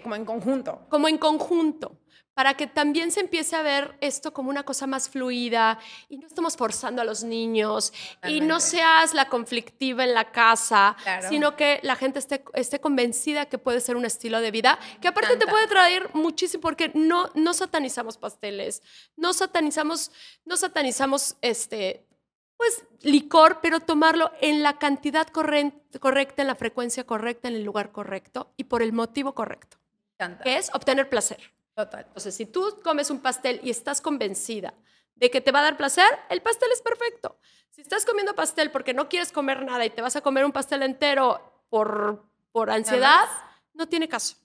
Como en conjunto.
Como en conjunto, para que también se empiece a ver esto como una cosa más fluida y no estamos forzando a los niños. Totalmente. Y no seas la conflictiva en la casa, claro, sino que la gente esté convencida que puede ser un estilo de vida, que aparte te puede traer muchísimo, porque no satanizamos pasteles, no satanizamos pues licor, pero tomarlo en la cantidad correcta, en la frecuencia correcta, en el lugar correcto y por el motivo correcto, que es obtener placer.
Total.
Entonces, si tú comes un pastel y estás convencida de que te va a dar placer, el pastel es perfecto. Si estás comiendo pastel porque no quieres comer nada y te vas a comer un pastel entero por ansiedad, no tiene caso.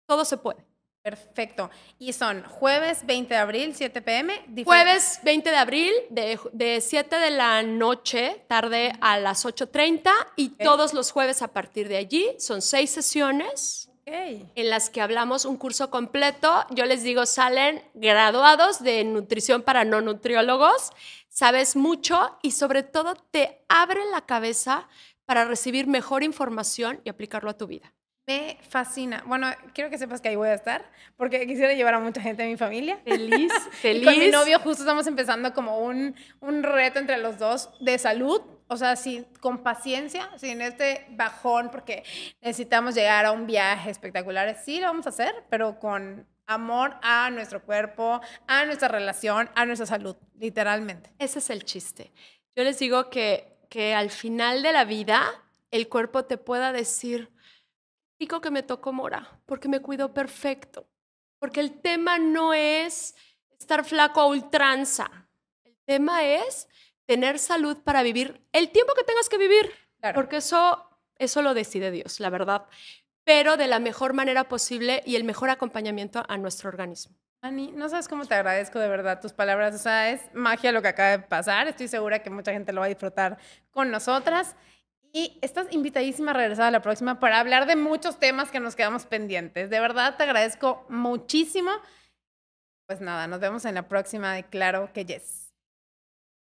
Todo se puede.
Perfecto. Y son jueves 20 de abril, 7 p.m.
Jueves 20 de abril, de 7 de la noche, tarde a las 8:30. Y todos los jueves a partir de allí son 6 sesiones en las que hablamos un curso completo. Yo les digo, salen graduados de nutrición para no nutriólogos. Sabes mucho y sobre todo te abre la cabeza para recibir mejor información y aplicarlo a tu vida.
Me fascina. Bueno, quiero que sepas que ahí voy a estar, porque quisiera llevar a mucha gente de mi familia.
Feliz, feliz.
Y con mi novio justo estamos empezando como un reto entre los dos de salud, o sea, con paciencia, sin este bajón, porque necesitamos llegar a un viaje espectacular. Sí, lo vamos a hacer, pero con amor a nuestro cuerpo, a nuestra relación, a nuestra salud, literalmente.
Ese es el chiste. Yo les digo que al final de la vida, el cuerpo te pueda decir, rico que me tocó mora, porque me cuido perfecto. Porque el tema no es estar flaco a ultranza. El tema es tener salud para vivir el tiempo que tengas que vivir.
Claro.
Porque eso lo decide Dios, la verdad. Pero de la mejor manera posible y el mejor acompañamiento a nuestro organismo.
Ani, no sabes cómo te agradezco de verdad tus palabras. O sea, es magia lo que acaba de pasar. Estoy segura que mucha gente lo va a disfrutar con nosotras. Y estás invitadísima a regresar a la próxima para hablar de muchos temas que nos quedamos pendientes. De verdad, te agradezco muchísimo. Pues nada, nos vemos en la próxima de Claro que Yes.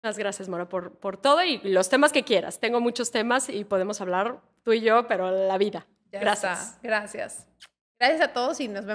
Muchas gracias, Mora, por todo y los temas que quieras. Tengo muchos temas y podemos hablar tú y yo, pero la vida.
Ya
Gracias.
está. Gracias. Gracias a todos y nos vemos.